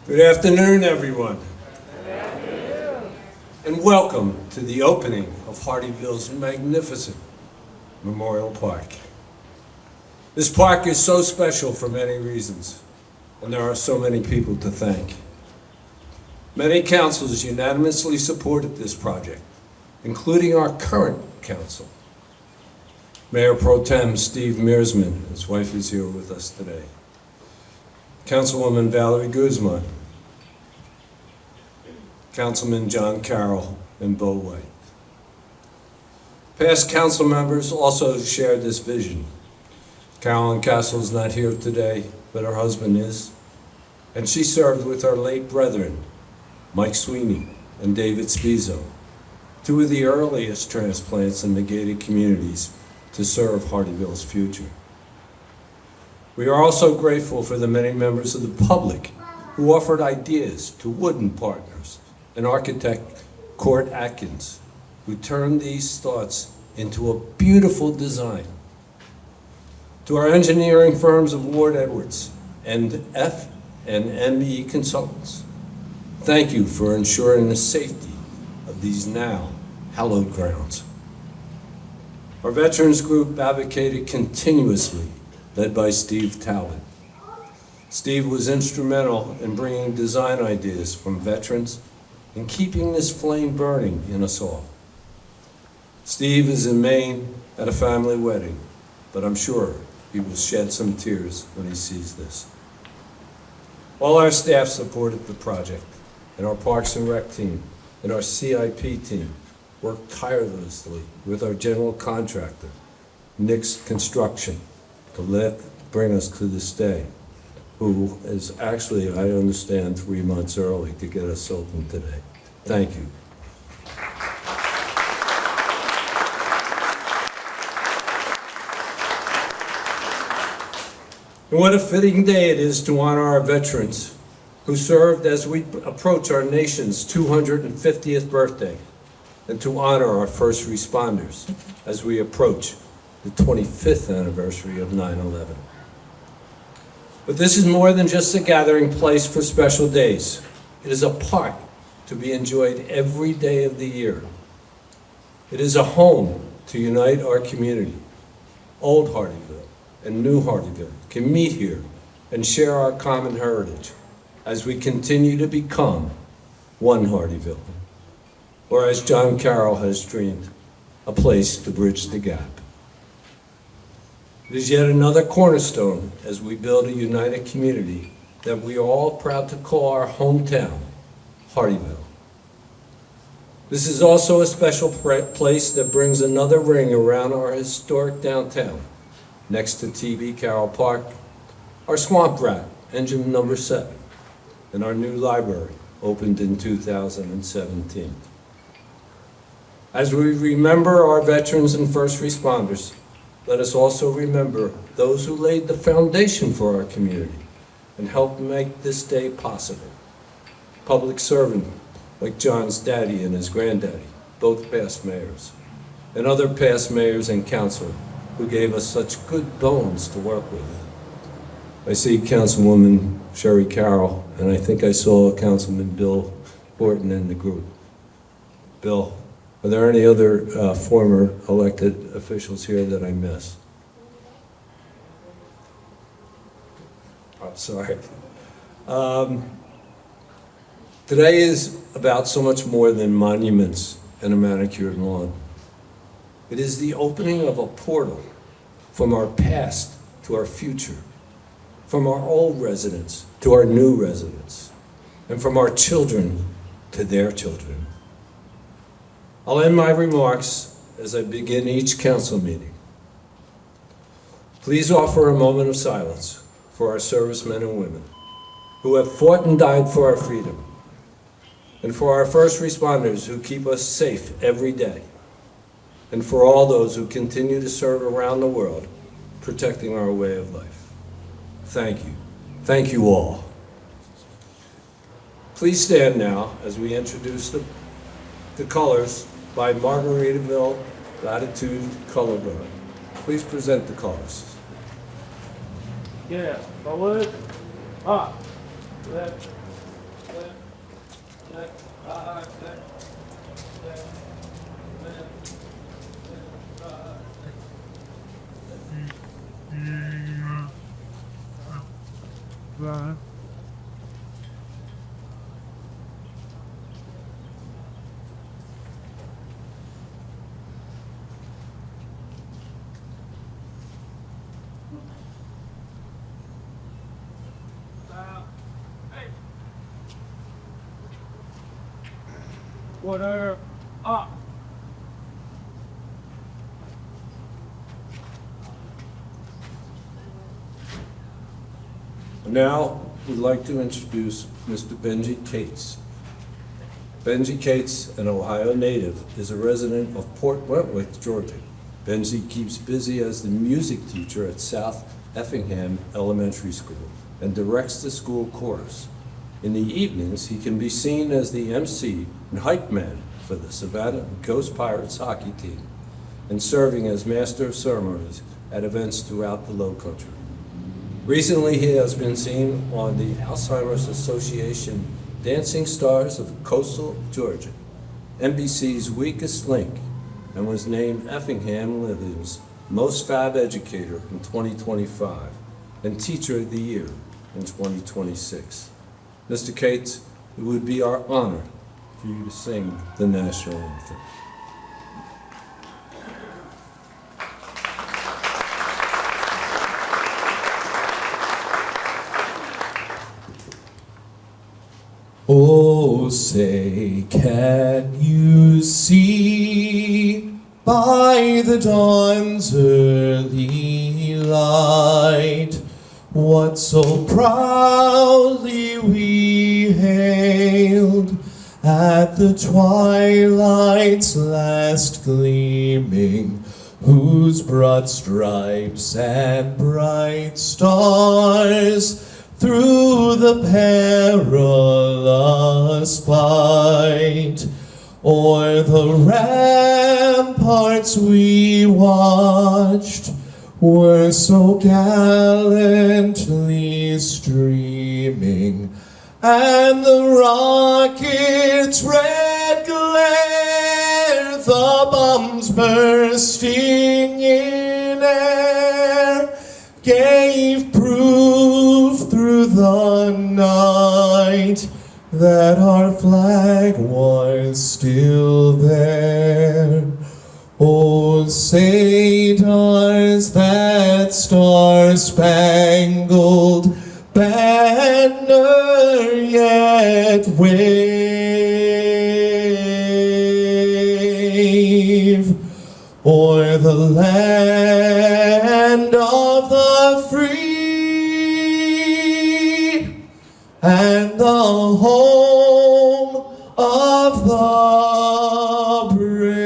Good afternoon, everyone. And welcome to the opening of Hardeeville's magnificent Memorial Park. This park is so special for many reasons, and there are so many people to thank. Many councils unanimously supported this project, including our current council. Mayor Pro Tem Steve Mearsman, his wife is here with us today. Councilwoman Valerie Guzman, Councilman John Carroll, and Bo White. Past council members also shared this vision. Carolyn Castle is not here today, but her husband is, and she served with her late brethren, Mike Sweeney and David Spizo, two of the earliest transplants in the gated communities to serve Hardeeville's future. We are also grateful for the many members of the public who offered ideas to Wooden Partners and architect Court Atkins, who turned these thoughts into a beautiful design. To our engineering firms of Ward Edwards and F&ME Consultants, thank you for ensuring the safety of these now hallowed grounds. Our veterans group advocated continuously, led by Steve Talbot. Steve was instrumental in bringing design ideas from veterans and keeping this flame burning in us all. Steve is in Maine at a family wedding, but I'm sure he will shed some tears when he sees this. All our staff supported the project, and our Parks and Rec team and our CIP team worked tirelessly with our general contractor, Nick's Construction, to bring us to this day, who is actually, I understand, 3 months early to get us open today. Thank you. And what a fitting day it is to honor our veterans who served as we approach our nation's 250th birthday, and to honor our first responders as we approach the 25th anniversary of 9/11. But this is more than just a gathering place for special days. It is a park to be enjoyed every day of the year. It is a home to unite our community. Old Hardeeville and New Hardeeville can meet here and share our common heritage as we continue to become one Hardeeville, or as John Carroll has dreamed, a place to bridge the gap. It is yet another cornerstone as we build a united community that we are all proud to call our hometown, Hardeeville. This is also a special place that brings another ring around our historic downtown, next to T.B. Carroll Park, our Swamp Rat, engine number 7, and our new library, opened in 2017. As we remember our veterans and first responders, let us also remember those who laid the foundation for our community and helped make this day possible. Public servant like John's daddy and his granddaddy, both past mayors, and other past mayors and council who gave us such good bones to work with. I see Councilwoman Sherry Carroll, and I think I saw Councilman Bill Horton in the group. Bill, are there any other former elected officials here that I miss? Oh, sorry. Today is about so much more than monuments and a manicured lawn. It is the opening of a portal from our past to our future, from our old residents to our new residents, and from our children to their children. I'll end my remarks as I begin each council meeting. Please offer a moment of silence for our servicemen and women who have fought and died for our freedom, and for our first responders who keep us safe every day, and for all those who continue to serve around the world, protecting our way of life. Thank you. Thank you all. Please stand now as we introduce the colors by Margaritaville Latitude Color Guard. Please present the colors. Yeah, forward, up, left, Water up. Now, we'd like to introduce Mr. Benji Cates. Benji Cates, an Ohio native, is a resident of Port Wentworth, Georgia. Benji keeps busy as the music teacher at South Effingham Elementary School and directs the school chorus. In the evenings, he can be seen as the MC and hype man for the Savannah Ghost Pirates hockey team and serving as master of ceremonies at events throughout the Low Country. Recently, he has been seen on the Alzheimer's Association Dancing Stars of Coastal Georgia, NBC's Weakest Link, and was named Effingham Living's Most Fab Educator in 2025 and Teacher of the Year in 2026. Mr. Cates, it would be our honor for you to sing the national anthem. Oh, say, can you see by the dawn's early light what so proudly we hailed at the twilight's last gleaming, whose broad stripes and bright stars through the perilous fight o'er the ramparts we watched were so gallantly streaming, and the rocket's red glare, the bombs bursting in air, gave proof through the night that our flag was still there. Oh, say does that star-spangled banner yet wave o'er the land of the free and the home of the brave?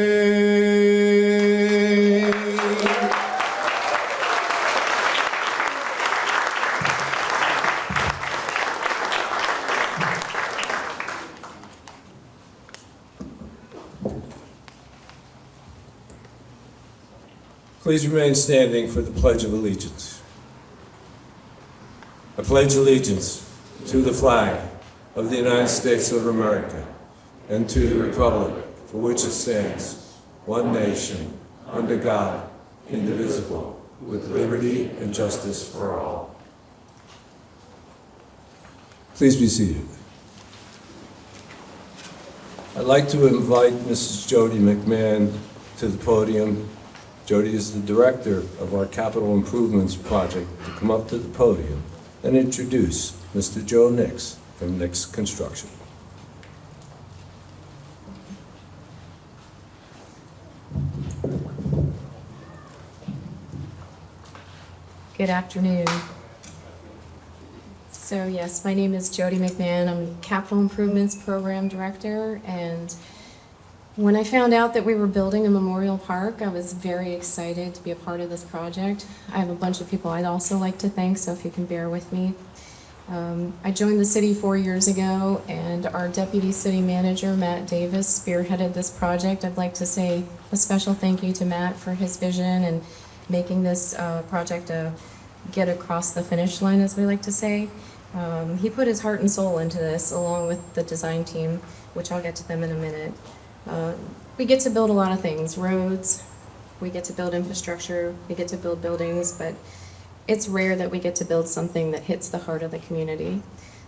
Please remain standing for the Pledge of Allegiance. I pledge allegiance to the flag of the United States of America and to the republic for which it stands, one nation, under God, indivisible, with liberty and justice for all. Please be seated. I'd like to invite Mrs. Jody McMahon to the podium. Jody is the director of our capital improvements project to come up to the podium and introduce Mr. Joe Nix from Nix Construction. Good afternoon. So yes, my name is Jody McMahon. I'm Capital Improvements Program Director, and when I found out that we were building a memorial park, I was very excited to be a part of this project. I have a bunch of people I'd also like to thank, so if you can bear with me. I joined the city 4 years ago, and our Deputy City Manager, Matt Davis, spearheaded this project. I'd like to say a special thank you to Matt for his vision and making this project get across the finish line, as we like to say. He put his heart and soul into this, along with the design team, which I'll get to them in a minute. We get to build a lot of things, roads, we get to build infrastructure, we get to build buildings, but it's rare that we get to build something that hits the heart of the community.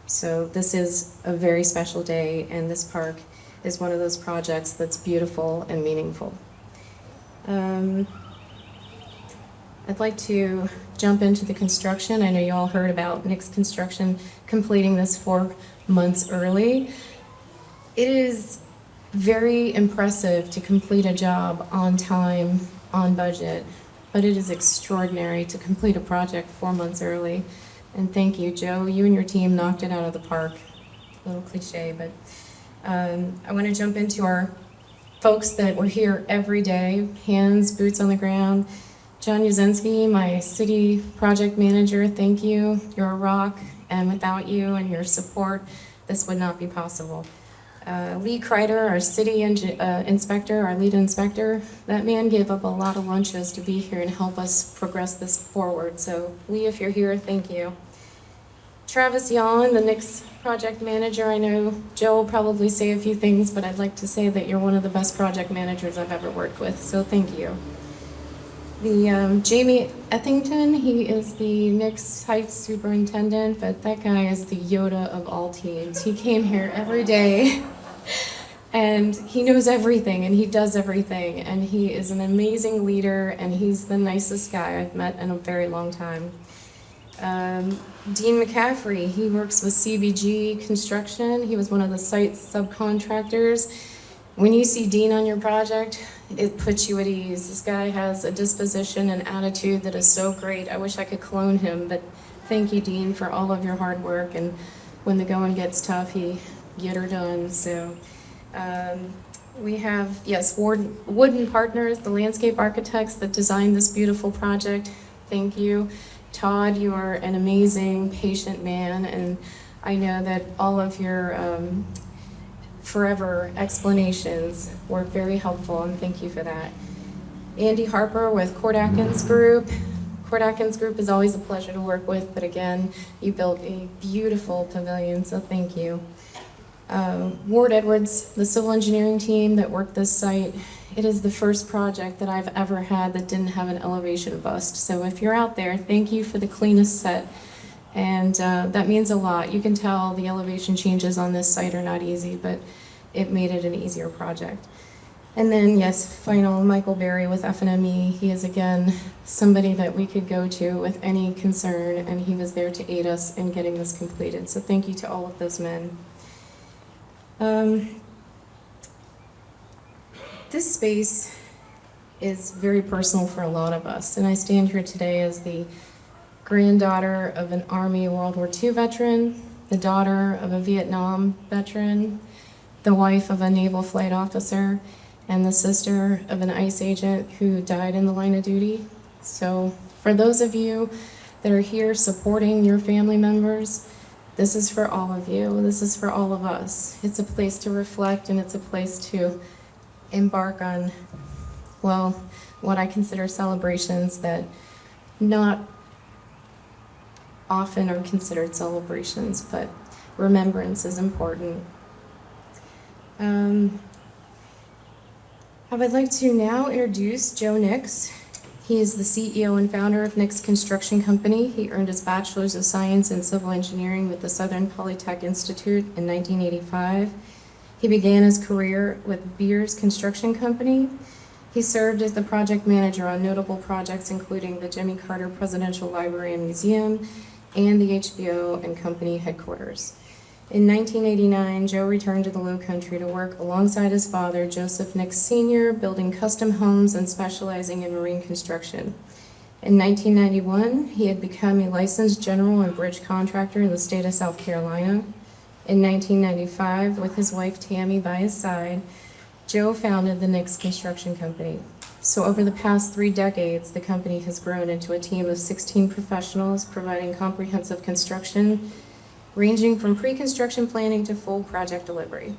So this is a very special day, and this park is one of those projects that's beautiful and meaningful. I'd like to jump into the construction. I know you all heard about Nick's Construction completing this 4 months early. It is very impressive to complete a job on time, on budget, but it is extraordinary to complete a project 4 months early. And thank you, Joe. You and your team knocked it out of the park. A little cliche, but I want to jump into our folks that were here every day, hands, boots on the ground. John Yazinski, my city project manager, thank you. You're a rock, and without you and your support, this would not be possible. Lee Kreider, our city inspector, our lead inspector, that man gave up a lot of lunches to be here and help us progress this forward. So Lee, if you're here, thank you. Travis Yon, the Nix project manager, I know Joe will probably say a few things, but I'd like to say that you're one of the best project managers I've ever worked with, so thank you. The Jamie Ethington, he is the Nix Heights superintendent, but that guy is the Yoda of all teams. He came here every day, and he knows everything, and he does everything, and he is an amazing leader, and he's the nicest guy I've met in a very long time. Dean McCaffrey, he works with CBG Construction. He was one of the site subcontractors. When you see Dean on your project, it puts you at ease. This guy has a disposition and attitude that is so great. I wish I could clone him, but thank you, Dean, for all of your hard work. And when the going gets tough, he get her done. So we have, yes, Wooden Partners, the landscape architects that designed this beautiful project. Thank you. Todd, you are an amazing, patient man, and I know that all of your forever explanations were very helpful, and thank you for that. Andy Harper with Court Atkins Group. Court Atkins Group is always a pleasure to work with, but again, you built a beautiful pavilion, so thank you. Ward Edwards, the civil engineering team that worked this site. It is the first project that I've ever had that didn't have an elevation bust. So if you're out there, thank you for the cleanest set. And that means a lot. You can tell the elevation changes on this site are not easy, but it made it an easier project. And then, yes, final, Michael Berry with FNME. He is, again, somebody that we could go to with any concern, and he was there to aid us in getting this completed. So thank you to all of those men. This space is very personal for a lot of us, and I stand here today as the granddaughter of an Army World War II veteran, the daughter of a Vietnam veteran, the wife of a naval flight officer, and the sister of an ICE agent who died in the line of duty. So for those of you that are here supporting your family members, this is for all of you. This is for all of us. It's a place to reflect, and it's a place to embark on, well, what I consider celebrations that not often are considered celebrations, but remembrance is important. I would like to now introduce Joe Nix. He is the CEO and founder of Nix Construction Company. He earned his Bachelor's of Science in Civil Engineering with the Southern Polytech Institute in 1985. He began his career with Beers Construction Company. He served as the project manager on notable projects including the Jimmy Carter Presidential Library and Museum and the HBO and Company headquarters. In 1989, Joe returned to the Low Country to work alongside his father, Joseph Nix Sr., building custom homes and specializing in marine construction. In 1991, he had become a licensed general and bridge contractor in the state of South Carolina. In 1995, with his wife Tammy by his side, Joe founded the Nix Construction Company. So over the past 3 decades, the company has grown into a team of 16 professionals providing comprehensive construction, ranging from pre-construction planning to full project delivery.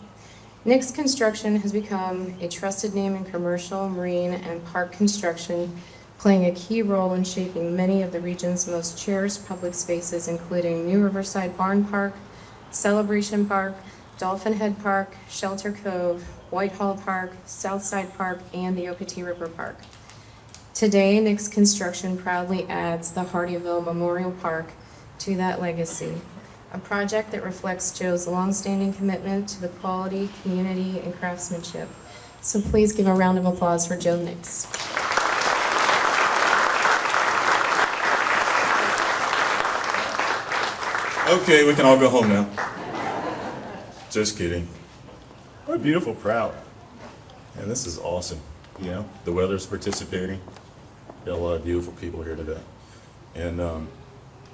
Nix Construction has become a trusted name in commercial, marine, and park construction playing a key role in shaping many of the region's most cherished public spaces, including New Riverside Barn Park, Celebration Park, Dolphin Head Park, Shelter Cove, Whitehall Park, Southside Park, and the Ocoee River Park. Today, Nick's construction proudly adds the Hardyville Memorial Park to that legacy, a project that reflects Joe's longstanding commitment to the quality, community, and craftsmanship. So please give a round of applause for Joe Nix. Okay, we can all go home now. Just kidding. What a beautiful crowd. And this is awesome. You know, the weather's participating. Got a lot of beautiful people here today. And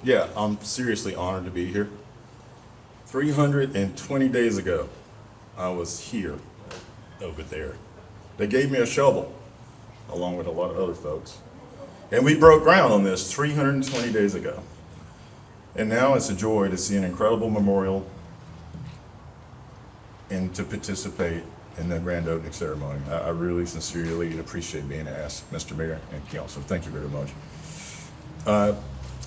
yeah, I'm seriously honored to be here. 320 days ago, I was here, over there. They gave me a shovel, along with a lot of other folks. And we broke ground on this 320 days ago. And now it's a joy to see an incredible memorial and to participate in the grand opening ceremony. I really sincerely appreciate being asked, Mr. Mayor and Council. Thank you very much.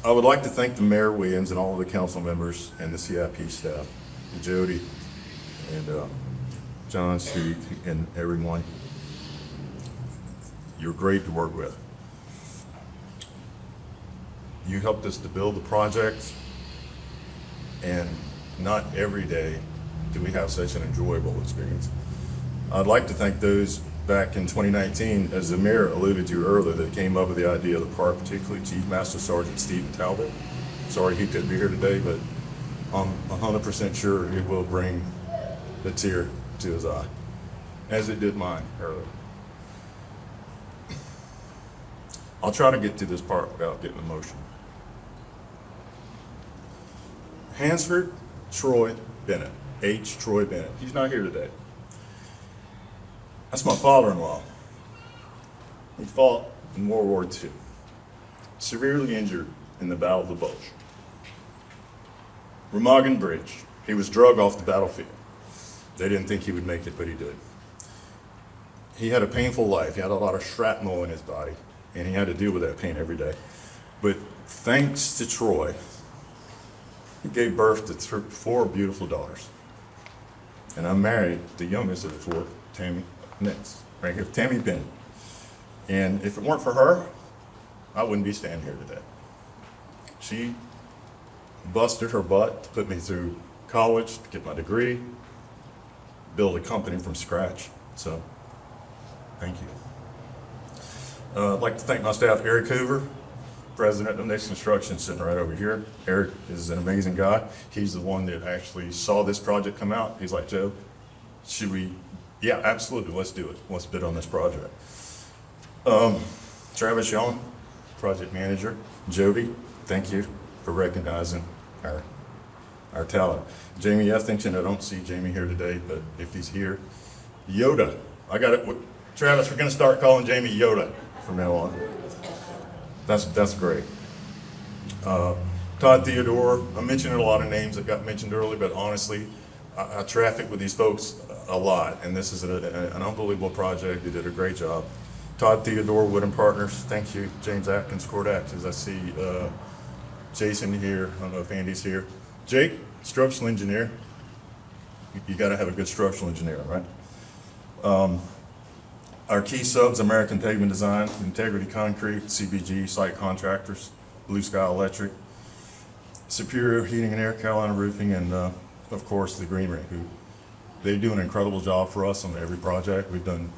I would like to thank the Mayor Williams and all of the council members and the CIP staff, and Jody and John Street and everyone. You're great to work with. You helped us to build the project, and not every day do we have such an enjoyable experience. I'd like to thank those back in 2019, as the mayor alluded to earlier, that came up with the idea of the park, particularly Chief Master Sergeant Stephen Talbot. Sorry he couldn't be here today, but I'm 100% sure it will bring the tear to his eye, as it did mine earlier. I'll try to get to this part without getting emotional. Hansford Troy Bennett, H. Troy Bennett. He's not here today. That's my father-in-law. He fought in World War II, severely injured in the Battle of the Bulge. Remagen Bridge, he was drug off the battlefield. They didn't think he would make it, but he did. He had a painful life. He had a lot of shrapnel in his body, and he had to deal with that pain every day. But thanks to Troy, he gave birth to 4 beautiful daughters. And I married the youngest of the 4, Tammy Nix, right here, Tammy Bennett. And if it weren't for her, I wouldn't be standing here today. She busted her butt to put me through college, to get my degree, build a company from scratch. So, thank you. I'd like to thank my staff, Eric Hoover, president of Nix Construction, sitting right over here. Eric is an amazing guy. He's the one that actually saw this project come out. He's like, Joe, should we? Yeah, absolutely, let's do it. Let's bid on this project. Travis Young, project manager. Jody, thank you for recognizing our talent. Jamie Ethington, I don't see Jamie here today, but if he's here. Yoda, I got it. Travis, we're gonna start calling Jamie Yoda from now on. That's great. Todd Theodore, I'm mentioning a lot of names that got mentioned earlier, but honestly, I traffic with these folks a lot, and this is an unbelievable project. They did a great job. Todd Theodore, Wood and Partners, thank you. James Atkins, Court Axes. I see Jason here. I don't know if Andy's here. Jake, structural engineer. You got to have a good structural engineer, right? Our key subs, American Pavement Design, Integrity Concrete, CBG, Site Contractors, Blue Sky Electric, Superior Heating and Air, Carolina Roofing, and of course the Greenery, who they do an incredible job for us on every project. We've done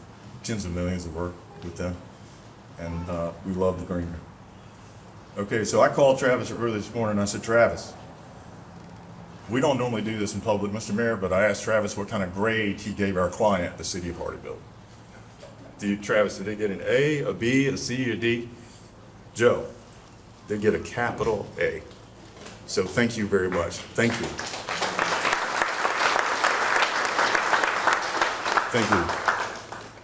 tens of millions of work with them, and we love the Greenery. Okay, so I called Travis early this morning and I said, Travis, we don't normally do this in public, Mr. Mayor, but I asked Travis what kind of grade he gave our client, the city of Hardyville. Travis, did they get an A, a B, a C, a D? Joe, they get a capital A. So thank you very much. Thank you. Thank you.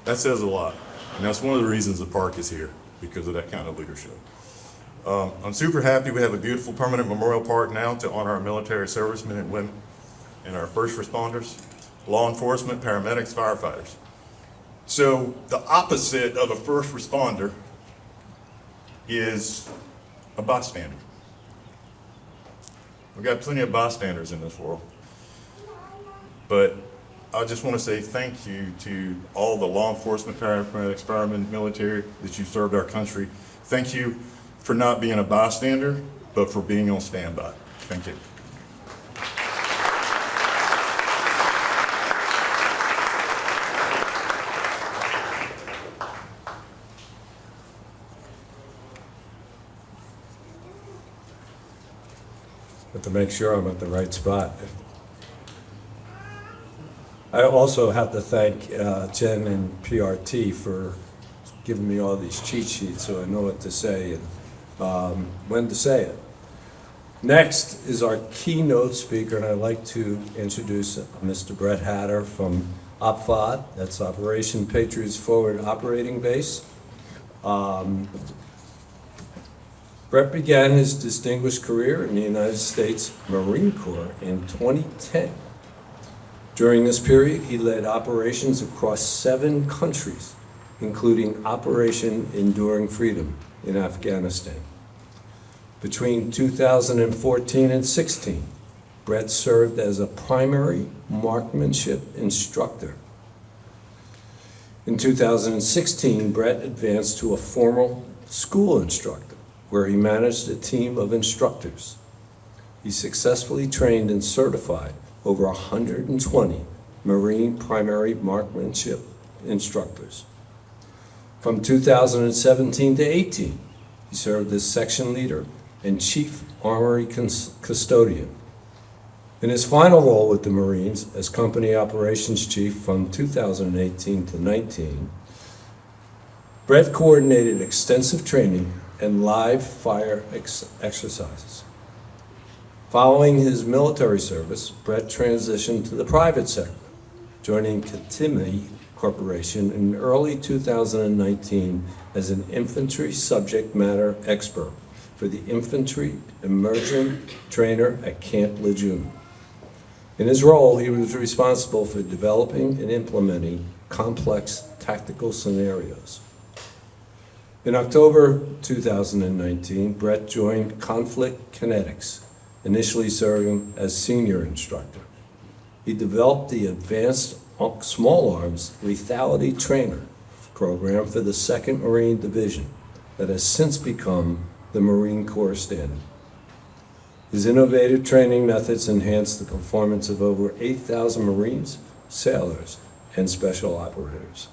That says a lot. And that's one of the reasons the park is here, because of that kind of leadership. I'm super happy we have a beautiful permanent memorial park now to honor our military servicemen and women and our first responders, law enforcement, paramedics, firefighters. So the opposite of a first responder is a bystander. We've got plenty of bystanders in this world. But I just want to say thank you to all the law enforcement, paramedics, firemen, military that you served our country. Thank you for not being a bystander, but for being on standby. Thank you. But to make sure I'm at the right spot. I also have to thank Jen and PRT for giving me all these cheat sheets so I know what to say and when to say it. Next is our keynote speaker, and I'd like to introduce Mr. Brett Hatter from OPFOD, that's Operation Patriots Forward Operating Base. Brett began his distinguished career in the United States Marine Corps in 2010. During this period, he led operations across 7 countries, including Operation Enduring Freedom in Afghanistan. Between 2014 and 16, Brett served as a primary marksmanship instructor. In 2016, Brett advanced to a formal school instructor, where he managed a team of instructors. He successfully trained and certified over 120 Marine primary marksmanship instructors. From 2017 to 18, he served as section leader and chief armory custodian. In his final role with the Marines as company operations chief from 2018 to 19, Brett coordinated extensive training and live fire exercises. Following his military service, Brett transitioned to the private sector, joining Katimi Corporation in early 2019 as an infantry subject matter expert for the infantry immersion trainer at Camp Lejeune. In his role, he was responsible for developing and implementing complex tactical scenarios. In October 2019, Brett joined Conflict Kinetics, initially serving as senior instructor. He developed the Advanced Small Arms Lethality Trainer program for the 2nd Marine Division that has since become the Marine Corps standard. His innovative training methods enhanced the performance of over 8,000 Marines, sailors, and special operators.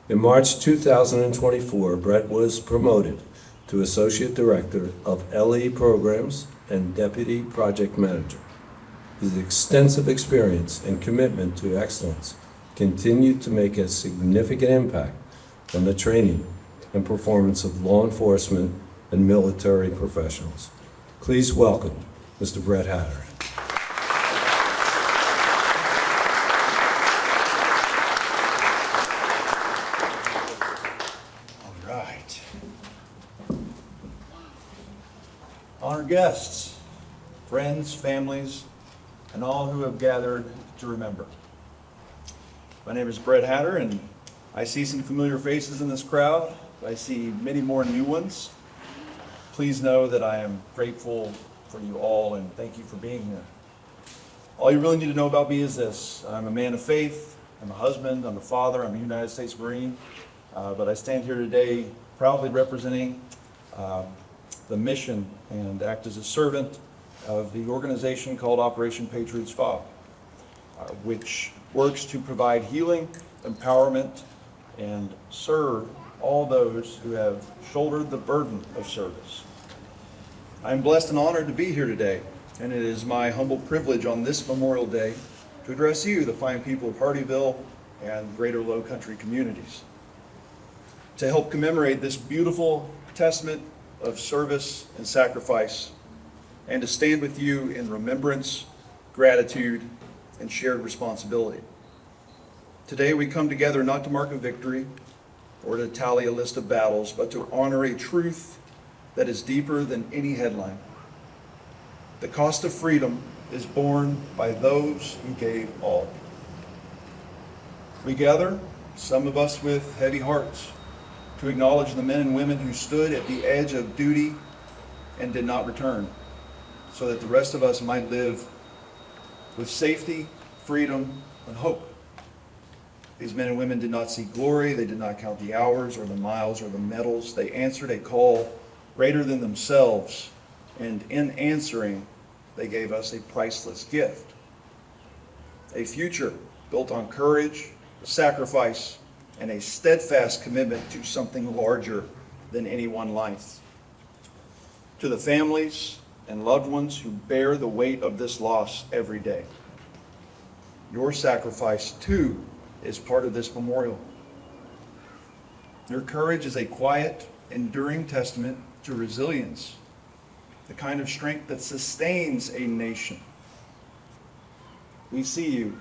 In March 2024, Brett was promoted to Associate Director of LE Programs and Deputy Project Manager. His extensive experience and commitment to excellence continued to make a significant impact on the training and performance of law enforcement and military professionals. Please welcome Mr. Brett Hatter. Honored guests, friends, families, and all who have gathered to remember. My name is Brett Hatter, and I see some familiar faces in this crowd. I see many more new ones. Please know that I am grateful for you all, and thank you for being here. All you really need to know about me is this. I'm a man of faith, I'm a husband, I'm a father, I'm a United States Marine, but I stand here today proudly representing the mission and act as a servant of the organization called Operation Patriots FOB, which works to provide healing, empowerment, and serve all those who have shouldered the burden of service. I'm blessed and honored to be here today, and it is my humble privilege on this Memorial Day to address you, the fine people of Hardeeville and greater Low Country communities, to help commemorate this beautiful testament of service and sacrifice, and to stand with you in remembrance, gratitude, and shared responsibility. Today we come together not to mark a victory or to tally a list of battles, but to honor a truth that is deeper than any headline. The cost of freedom is borne by those who gave all. We gather, some of us with heavy hearts, to acknowledge the men and women who stood at the edge of duty and did not return, so that the rest of us might live with safety, freedom, and hope. These men and women did not seek glory. They did not count the hours or the miles or the medals. They answered a call greater than themselves, and in answering, they gave us a priceless gift. A future built on courage, sacrifice, and a steadfast commitment to something larger than any one life. To the families and loved ones who bear the weight of this loss every day, your sacrifice too is part of this memorial. Your courage is a quiet, enduring testament to resilience, the kind of strength that sustains a nation. We see you,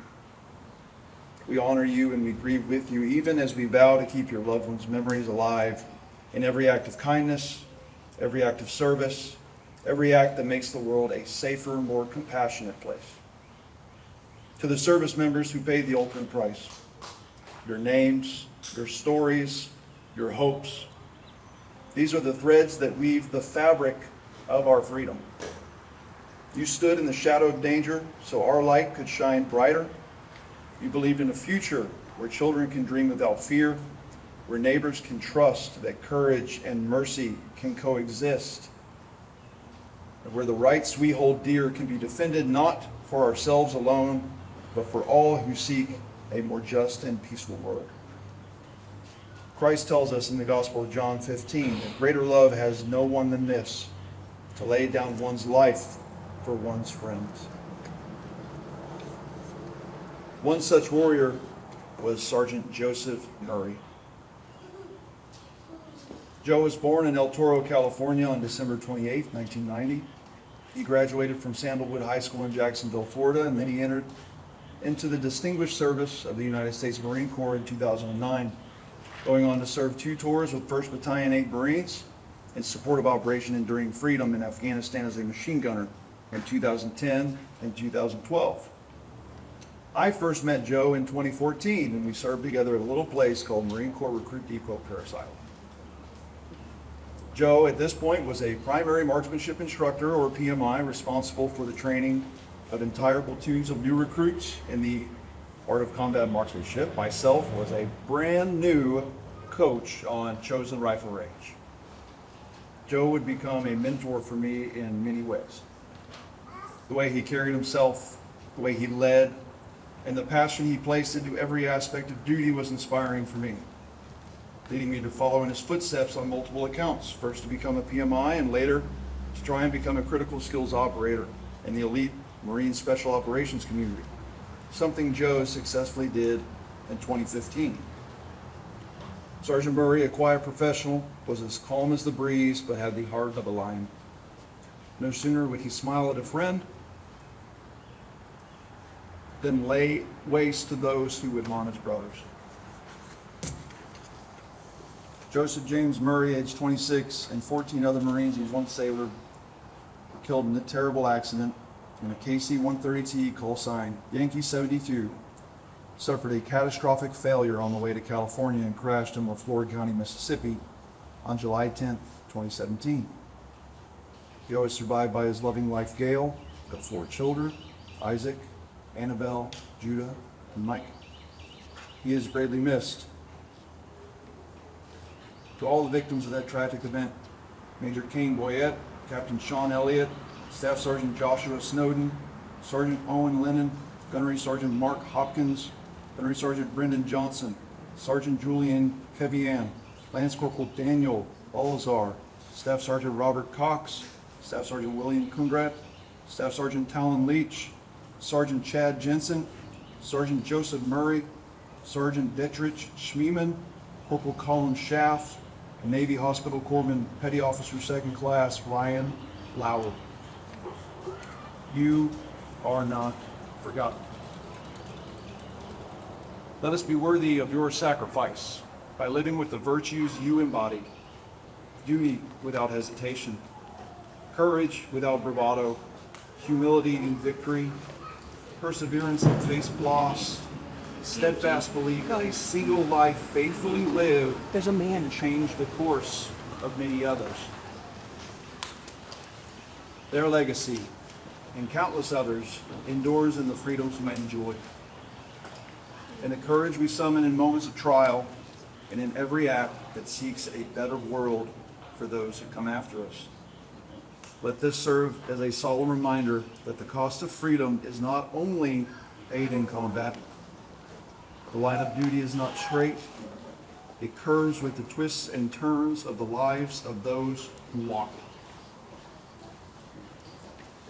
we honor you, and we grieve with you, even as we vow to keep your loved ones' memories alive in every act of kindness, every act of service, every act that makes the world a safer, more compassionate place. To the service members who paid the ultimate price, your names, your stories, your hopes, these are the threads that weave the fabric of our freedom. You stood in the shadow of danger so our light could shine brighter. You believed in a future where children can dream without fear, where neighbors can trust that courage and mercy can coexist, and where the rights we hold dear can be defended not for ourselves alone, but for all who seek a more just and peaceful world. Christ tells us in the Gospel of John 15 that greater love has no one than this, to lay down one's life for one's friends. One such warrior was Sergeant Joseph Murray. Joe was born in El Toro, California on December 28, 1990. He graduated from Sandalwood High School in Jacksonville, Florida, and then he entered into the Distinguished Service of the United States Marine Corps in 2009, going on to serve 2 tours with 1st Battalion 8 Marines in support of Operation Enduring Freedom in Afghanistan as a machine gunner in 2010 and 2012. I first met Joe in 2014 when we served together at a little place called Marine Corps Recruit Depot, Parris Island. Joe, at this point, was a primary marksmanship instructor, or PMI, responsible for the training of entire platoons of new recruits in the art of combat marksmanship. Myself was a brand new coach on chosen rifle range. Joe would become a mentor for me in many ways. The way he carried himself, the way he led, and the passion he placed into every aspect of duty was inspiring for me, leading me to follow in his footsteps on multiple accounts, first to become a PMI and later to try and become a critical skills operator in the elite Marine Special Operations community, something Joe successfully did in 2015. Sergeant Murray, a quiet professional, was as calm as the breeze but had the heart of a lion. No sooner would he smile at a friend than lay waste to those who would harm his brothers. Joseph James Murray, age 26, and 14 other Marines, he was one sailor, were killed in a terrible accident when a KC-130T, call sign Yankee 72, suffered a catastrophic failure on the way to California and crashed in LaFleur County, Mississippi on July 10, 2017. He was survived by his loving wife, Gail, got 4 children, Isaac, Annabelle, Judah, and Mike. He is greatly missed. To all the victims of that tragic event, Major Kane Boyette, Captain Sean Elliott, Staff Sergeant Joshua Snowden, Sergeant Owen Lennon, Gunnery Sergeant Mark Hopkins, Gunnery Sergeant Brendan Johnson, Sergeant Julian Kevian, Lance Corporal Daniel Balazar, Staff Sergeant Robert Cox, Staff Sergeant William Kungrat, Staff Sergeant Talon Leach, Sergeant Chad Jensen, Sergeant Joseph Murray, Sergeant Detrich Schmeeman, Corporal Colin Schaff, and Navy Hospital Corpsman Petty Officer 2nd Class Ryan Lauer. You are not forgotten. Let us be worthy of your sacrifice by living with the virtues you embodied: duty without hesitation, courage without bravado, humility in victory, perseverance in face of loss, steadfast belief that a single life faithfully lived There's a man. can change the course of many others. Their legacy and countless others endures in the freedoms we enjoy. And the courage we summon in moments of trial and in every act that seeks a better world for those who come after us. Let this serve as a solemn reminder that the cost of freedom is not only aid in combat. The line of duty is not straight. It curves with the twists and turns of the lives of those who walk it.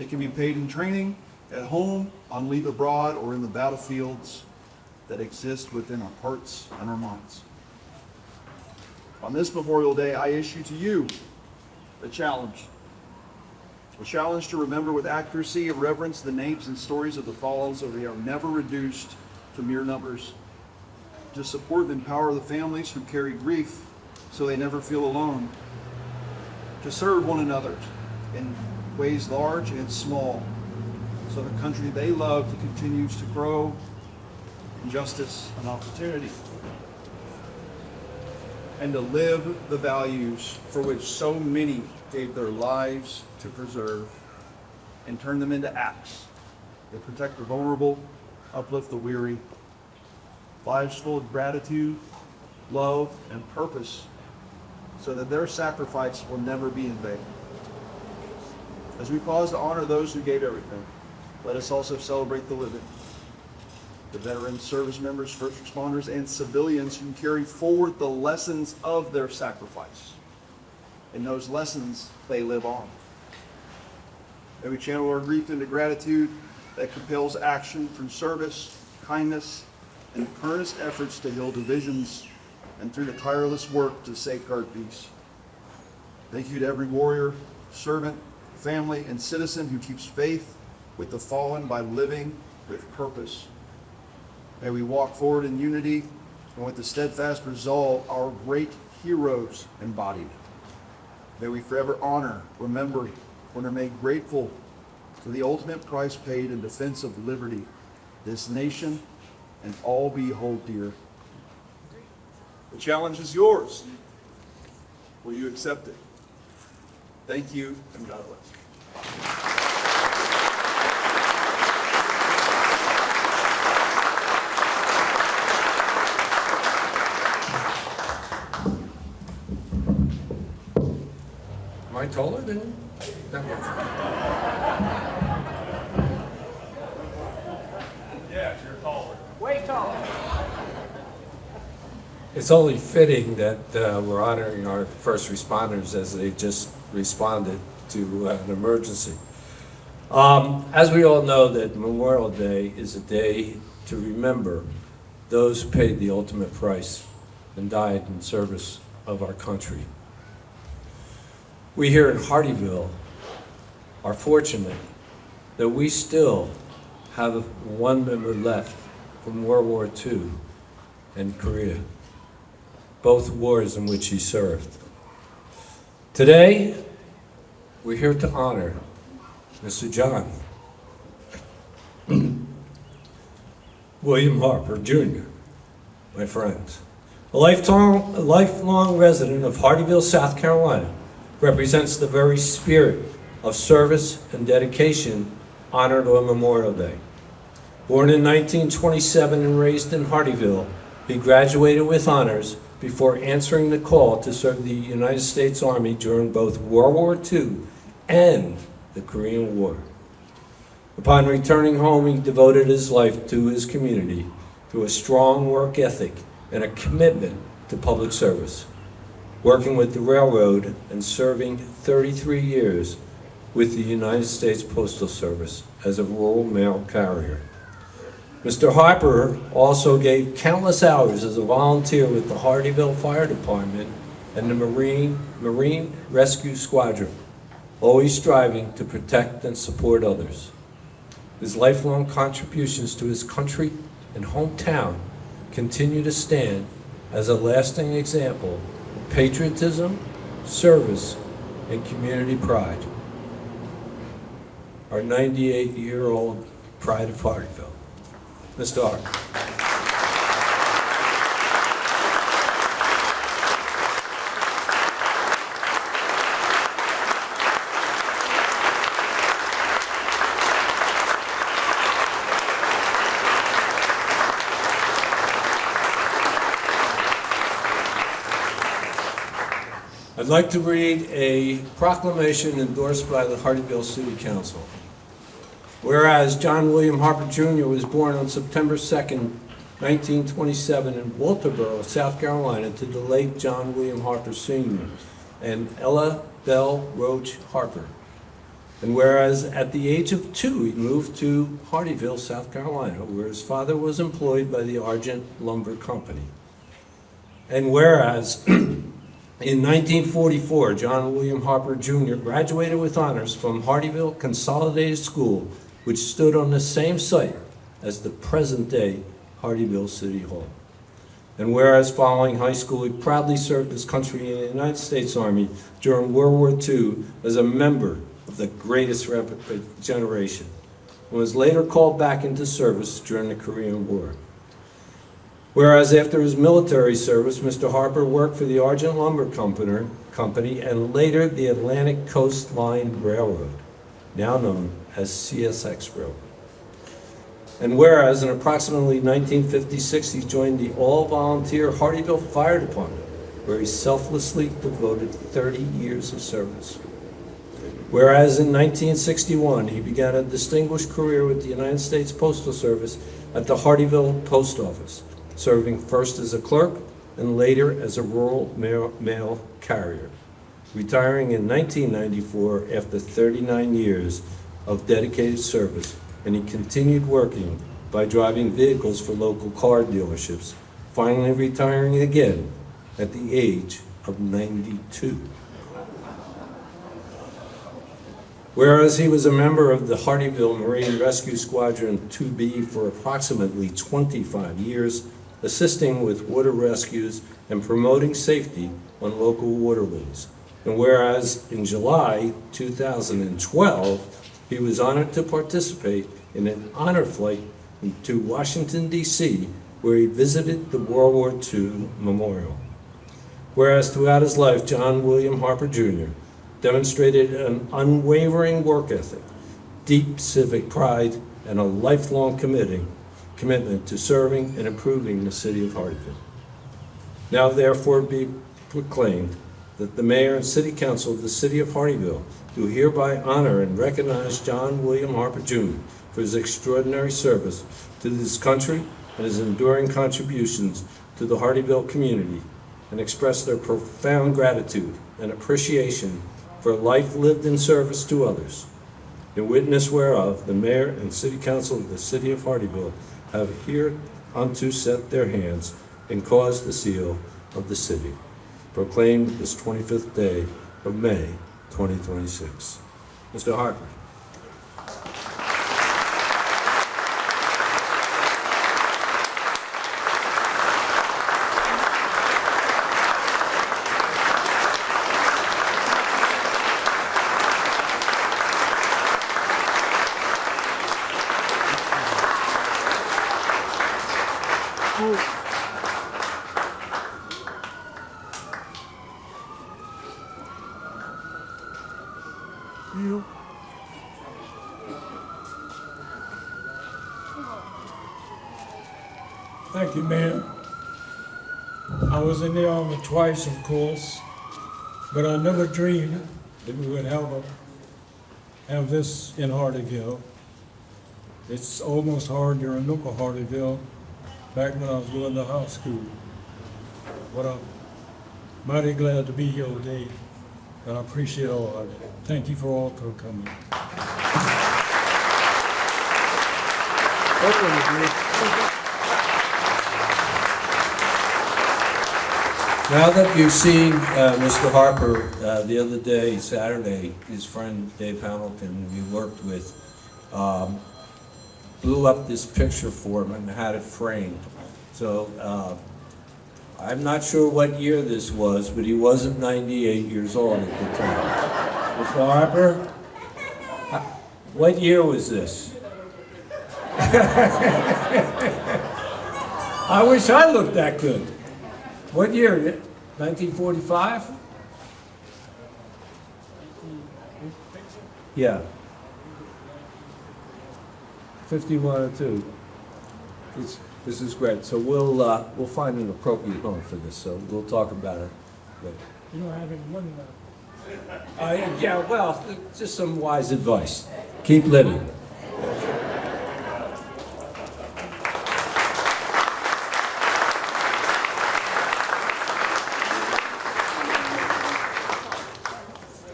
It can be paid in training, at home, on leave abroad, or in the battlefields that exist within our hearts and our minds. On this Memorial Day, I issue to you a challenge. A challenge to remember with accuracy and reverence the names and stories of the fallen so they are never reduced to mere numbers. To support and empower the families who carry grief so they never feel alone. To serve one another in ways large and small so the country they love continues to grow in justice and opportunity. And to live the values for which so many gave their lives to preserve and turn them into acts that protect the vulnerable, uplift the weary, lives full of gratitude, love, and purpose so that their sacrifice will never be in vain. As we pause to honor those who gave everything, let us also celebrate the living, the veterans, service members, first responders, and civilians who carry forward the lessons of their sacrifice. And those lessons, they live on. May we channel our grief into gratitude that compels action through service, kindness, and earnest efforts to heal divisions, and through the tireless work to safeguard peace. Thank you to every warrior, servant, family, and citizen who keeps faith with the fallen by living with purpose. May we walk forward in unity and with the steadfast resolve our great heroes embodied. May we forever honor, remember, and remain grateful for the ultimate price paid in defense of liberty, this nation, and all we hold dear. The challenge is yours. Will you accept it? Thank you, and God bless. Am I taller than you? That much. Way taller. It's only fitting that we're honoring our first responders as they just responded to an emergency. As we all know, that Memorial Day is a day to remember those who paid the ultimate price and died in service of our country. We here in Hardeeville are fortunate that we still have one member left from World War II and Korea, both wars in which he served. Today, we're here to honor Mr. John William Harper, Jr., my friends. A lifelong resident of Hardeeville, South Carolina, represents the very spirit of service and dedication honored on Memorial Day. Born in 1927 and raised in Hardeeville, he graduated with honors before answering the call to serve the United States Army during both World War II and the Korean War. Upon returning home, he devoted his life to his community through a strong work ethic and a commitment to public service, working with the railroad and serving 33 years with the United States Postal Service as a rural mail carrier. Mr. Harper also gave countless hours as a volunteer with the Hardeeville Fire Department and the Marine Rescue Squadron, always striving to protect and support others. His lifelong contributions to his country and hometown continue to stand as a lasting example of patriotism, service, and community pride. Our 98-year-old pride of Hardeeville, Mr. Harper. I'd like to read a proclamation endorsed by the Hardeeville City Council. Whereas John William Harper Jr. was born on September 2nd, 1927 in Walterboro, South Carolina, to the late John William Harper Sr. and Ella Bell Roach Harper. And whereas at the age of 2, he moved to Hardeeville, South Carolina, where his father was employed by the Argent Lumber Company. And whereas in 1944, John William Harper Jr. graduated with honors from Hardeeville Consolidated School, which stood on the same site as the present-day Hardeeville City Hall. And whereas following high school, he proudly served his country in the United States Army during World War II as a member of the greatest generation, and was later called back into service during the Korean War. Whereas after his military service, Mr. Harper worked for the Argent Lumber Company and later the Atlantic Coast Line Railroad, now known as CSX Railroad. And whereas in approximately 1956, he joined the all-volunteer Hardeeville Fire Department, where he selflessly devoted 30 years of service. Whereas in 1961, he began a distinguished career with the United States Postal Service at the Hardeeville Post Office, serving first as a clerk and later as a rural mail carrier, retiring in 1994 after 39 years of dedicated service, and he continued working by driving vehicles for local car dealerships, finally retiring again at the age of 92. Whereas he was a member of the Hardeeville Marine Rescue Squadron 2B for approximately 25 years, assisting with water rescues and promoting safety on local waterways. And whereas in July 2012, he was honored to participate in an honor flight to Washington, D.C., where he visited the World War II Memorial. Whereas throughout his life, John William Harper Jr. demonstrated an unwavering work ethic, deep civic pride, and a lifelong commitment to serving and improving the city of Hardeeville. Now therefore be proclaimed that the mayor and city council of the city of Hardeeville do hereby honor and recognize John William Harper Jr. for his extraordinary service to this country and his enduring contributions to the Hardeeville community, and express their profound gratitude and appreciation for a life lived in service to others. In witness whereof, the mayor and city council of the city of Hardeeville have hereunto set their hands and caused the seal of the city. Proclaimed this 25th day of May, 2026. Mr. Harper. Thank you, Mayor. I was in the Army twice, of course, but I never dreamed that we would have this in Hardeeville. It's almost hard to remember Hardeeville back when I was going to high school. But I'm mighty glad to be here today, and I appreciate all of it. Thank you for all for coming. Now that you've seen Mr. Harper the other day, Saturday, his friend Dave Hamilton, we worked with, blew up this picture for him and had it framed. So I'm not sure what year this was, but he wasn't 98 years old at the time. Mr. Harper, what year was this? I wish I looked that good. What year? 1945? Yeah. 51 or 2. This is great. So we'll find an appropriate home for this. So we'll talk about it later. You don't have any money left. Yeah, well, just some wise advice. Keep living.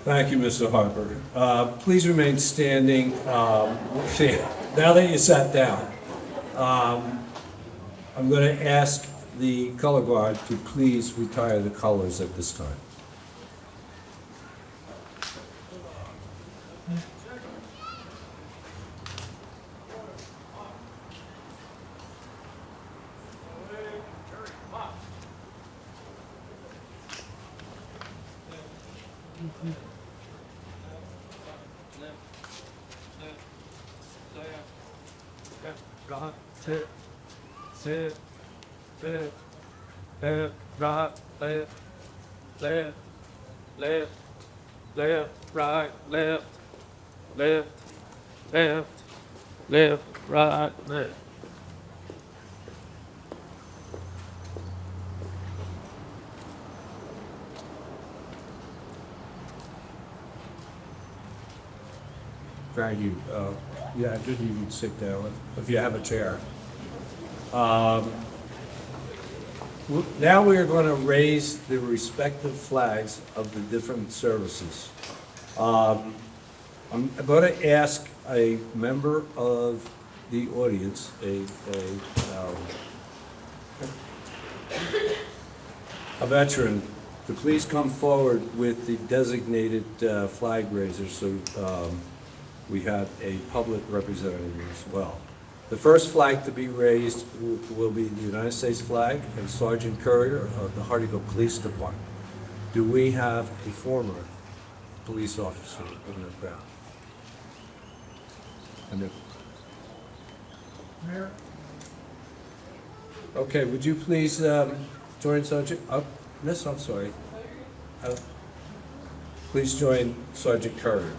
Thank you, Mr. Harper. Please remain standing. Now that you sat down, I'm going to ask the color guard to please retire the colors at this time. Right, sit, left, right, left, left, left, left, right, left, left, left, left, right, left. Thank you. Yeah, just you can sit down if you have a chair. Now we are going to raise the respective flags of the different services. I'm going to ask a member of the audience, a veteran, to please come forward with the designated flag raiser so we have a public representative as well. The first flag to be raised will be the United States flag and Sergeant Courier of the Hardeeville Police Department. Do we have a former police officer in the crowd? Mayor? Okay, would you please join Sergeant? Miss, I'm sorry. Please join Sergeant Courier.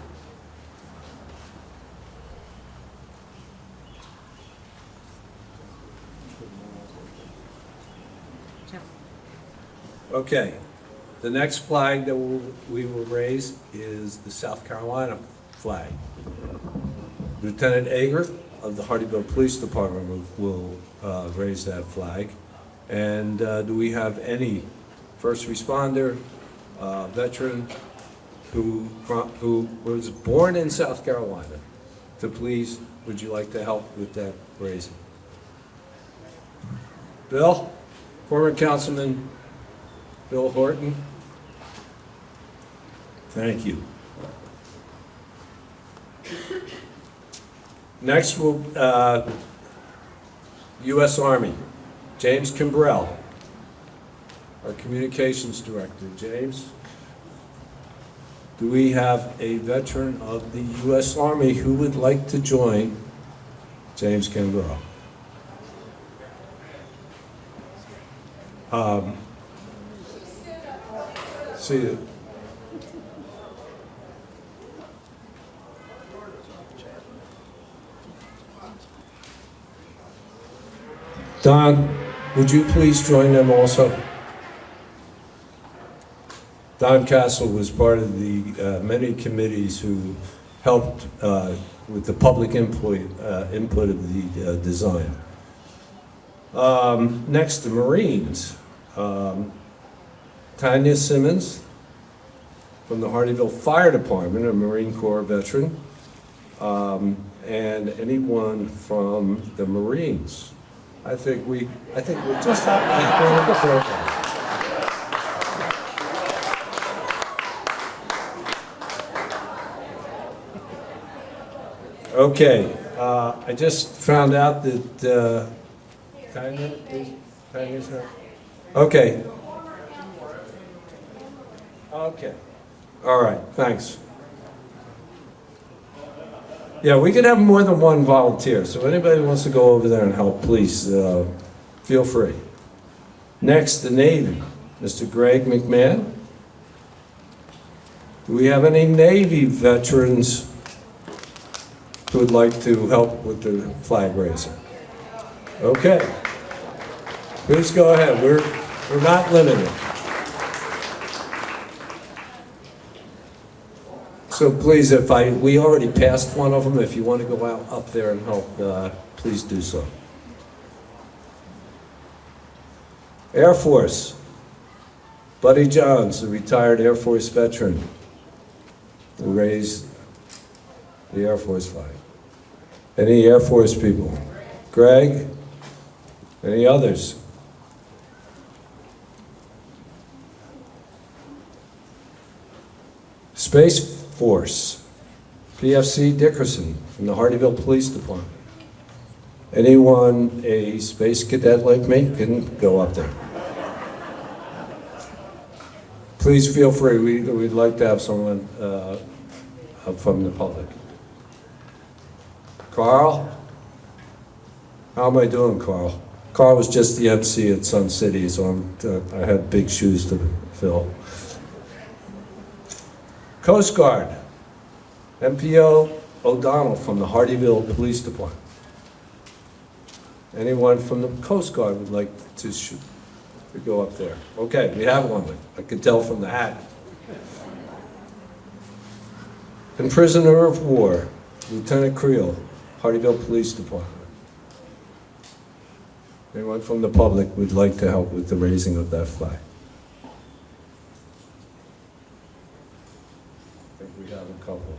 Okay, the next flag that we will raise is the South Carolina flag. Lieutenant Ager of the Hardeeville Police Department will raise that flag. And do we have any first responder, veteran who was born in South Carolina? To please, would you like to help with that raising? Bill, former Councilman Bill Horton. Thank you. Next will U.S. Army, James Kimbrell, our Communications Director. James, do we have a veteran of the U.S. Army who would like to join James Kimbrell? See you. Don, would you please join them also? Don Castle was part of the many committees who helped with the public input of the design. Next, the Marines. Tanya Simmons from the Hardeeville Fire Department, a Marine Corps veteran, and anyone from the Marines. I think we're just Okay, I just found out that Tanya's not. Okay. Okay. All right, thanks. Yeah, we can have more than one volunteer, so anybody who wants to go over there and help, please feel free. Next, the Navy, Mr. Greg McMahon. Do we have any Navy veterans who would like to help with the flag raising? Okay. Please go ahead. We're not limited. So please, we already passed one of them. If you want to go out up there and help, please do so. Air Force. Buddy Johns, a retired Air Force veteran, who raised the Air Force flag. Any Air Force people? Greg? Any others? Space Force, PFC Dickerson from the Hardyville Police Department. Anyone a space cadet like me can go up there. Please feel free, we'd like to have someone up from the public. Carl? How am I doing, Carl? Carl was just the MC at Sun City, so I had big shoes to fill. Coast Guard, MPO O'Donnell from the Hardyville Police Department. Anyone from the Coast Guard would like to go up there? Okay, we have one, I could tell from the hat. And Prisoner of War, Lieutenant Creel, Hardyville Police Department. Anyone from the public would like to help with the raising of that flag? I think we have a couple.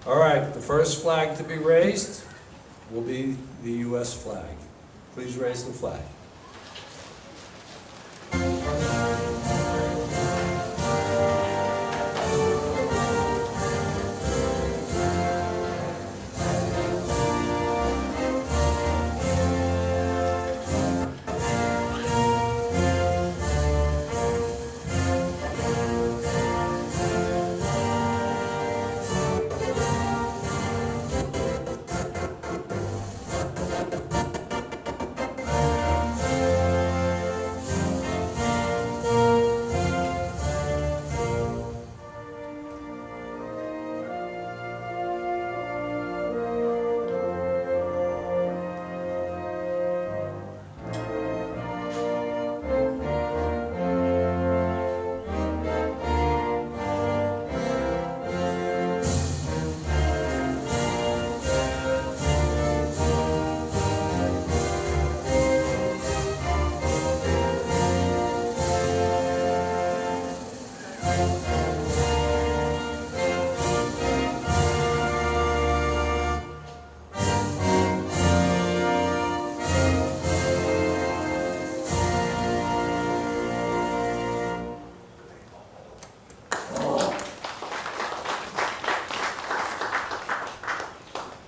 All right, the first flag to be raised will be the U.S. flag. Please raise the flag.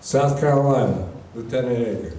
South Carolina, Lieutenant Ager.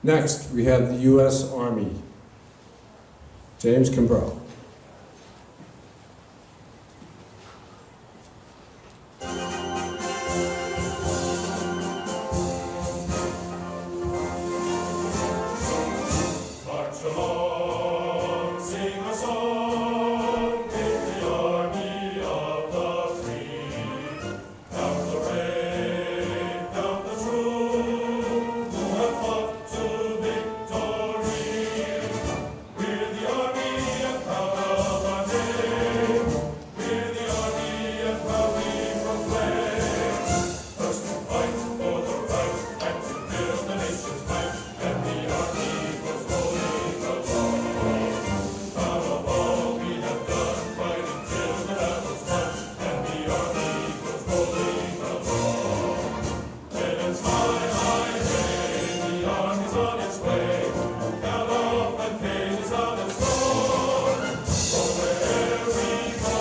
Next, we have the U.S. Army. James Kimbrough. March along, sing a song in the army of the free. Count the brave, count the true, who have fought to victory. We're the army and proud of our name. We're the army and proudly proclaim. First to fight for the right and to build the nation's might, and the army goes rolling along. Proud of all we have done, fighting till the battle's won, and the army goes rolling along. When it's high, high day, the army's on its way. Galloping is on its road. So wherever we go,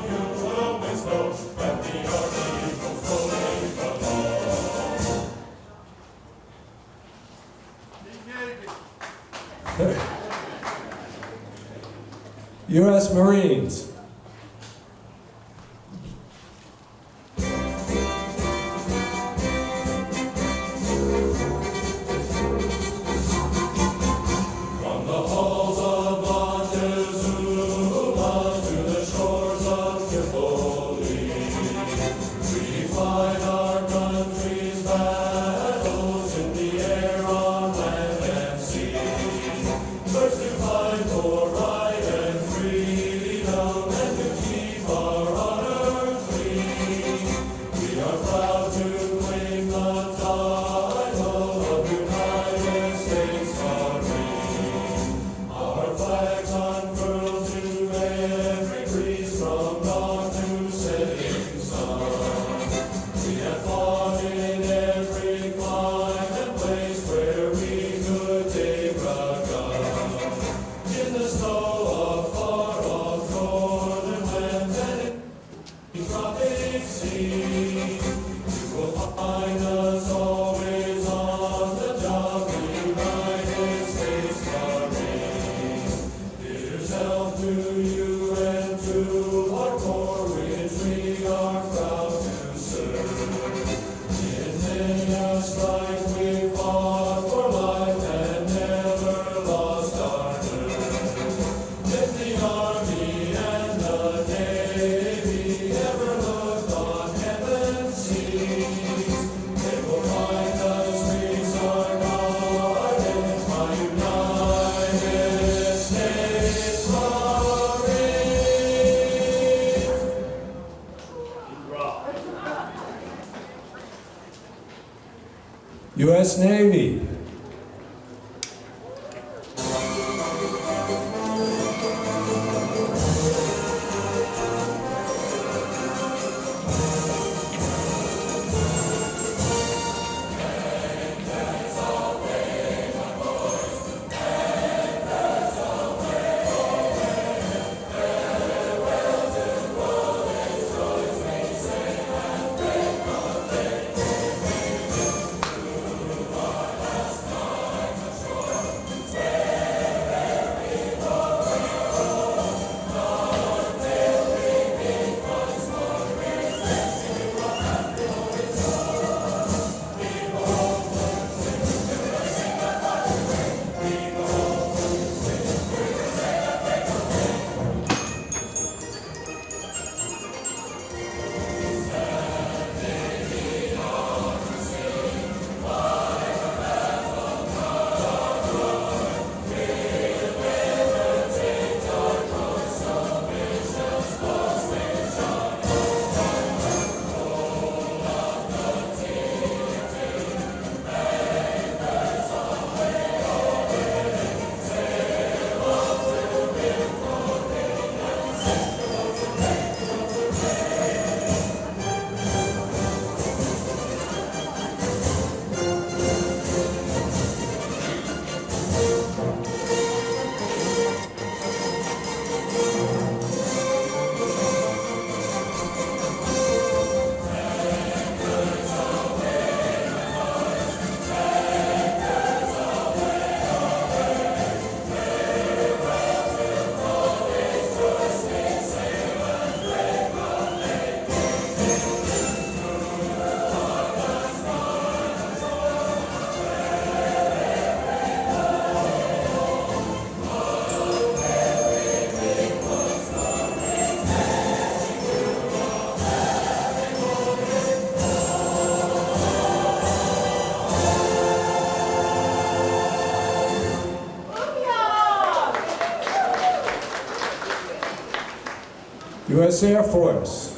you will always know that the army goes rolling along. U.S. Marines. From the halls of Montezuma to the shores of Tripoli, we fight our country's battles in the air, on land and sea. First to fight for right and freedom, and to keep our honor clean. We are proud to claim the title of United States Marine. Our flags unfurled to every breeze, from dawn to setting sun. We have fought in every clime and place where we could take a gun. In the snow of far-off northern lands and in tropic seas, you will find us always on the job, United States Marine. Here's health to you and to our corps, which we are proud to serve. In many a strife we fought for life and never lost our nerve. If the Army and the Navy ever looked on heaven's seas, they will find us streets are guarded by United States Marines. U.S. Navy. U.S. Air Force.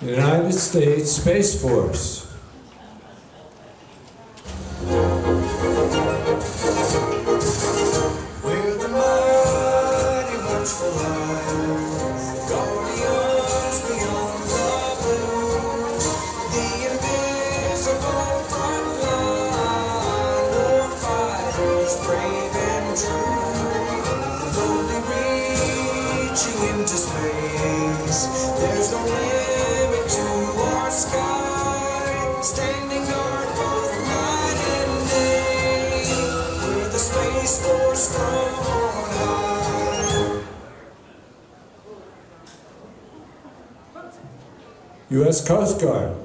United States Space Force. We're the mighty watchful eye, guardians beyond the blue, the invisible front line, war fighters brave and true, boldly reaching into space. There's no limit to our sky, standing guard both night and day. We're the Space Force from on high. U.S. Coast Guard.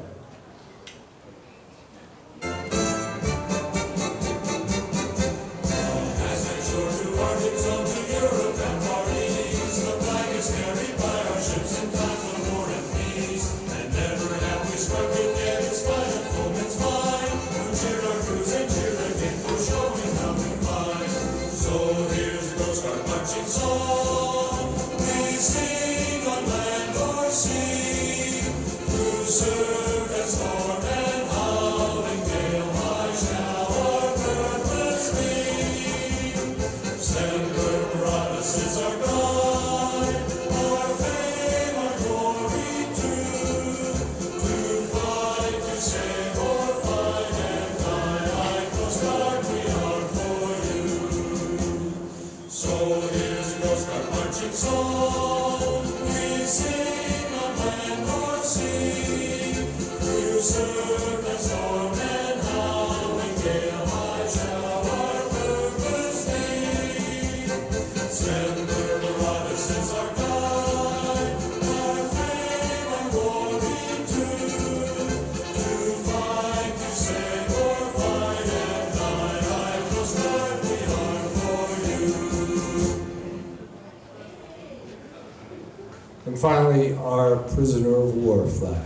And finally, our prisoner of war flag.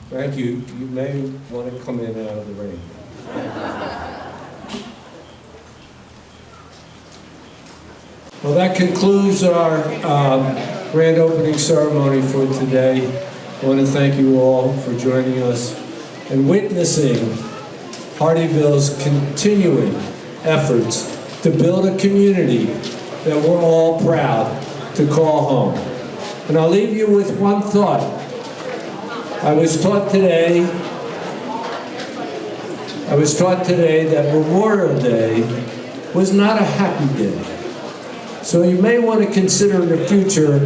Thank you. You may want to come in out of the rain. Well, that concludes our grand opening ceremony for today. I want to thank you all for joining us and witnessing Hardeeville's continuing efforts to build a community that we're all proud to call home. And I'll leave you with one thought. I was taught today I was taught today that Memorial Day was not a happy day. So you may want to consider in the future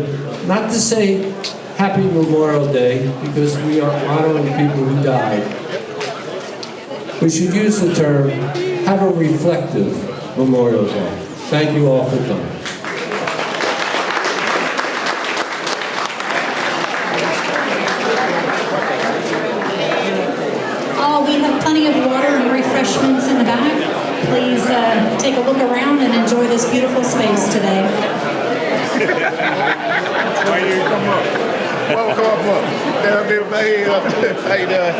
not to say Happy Memorial Day because we are honoring people who died. We should use the term have a reflective Memorial Day. Thank you all for coming. We have plenty of water and refreshments in the back. Please take a look around and enjoy this beautiful space today. Why you come up? Well, come up. How you doing?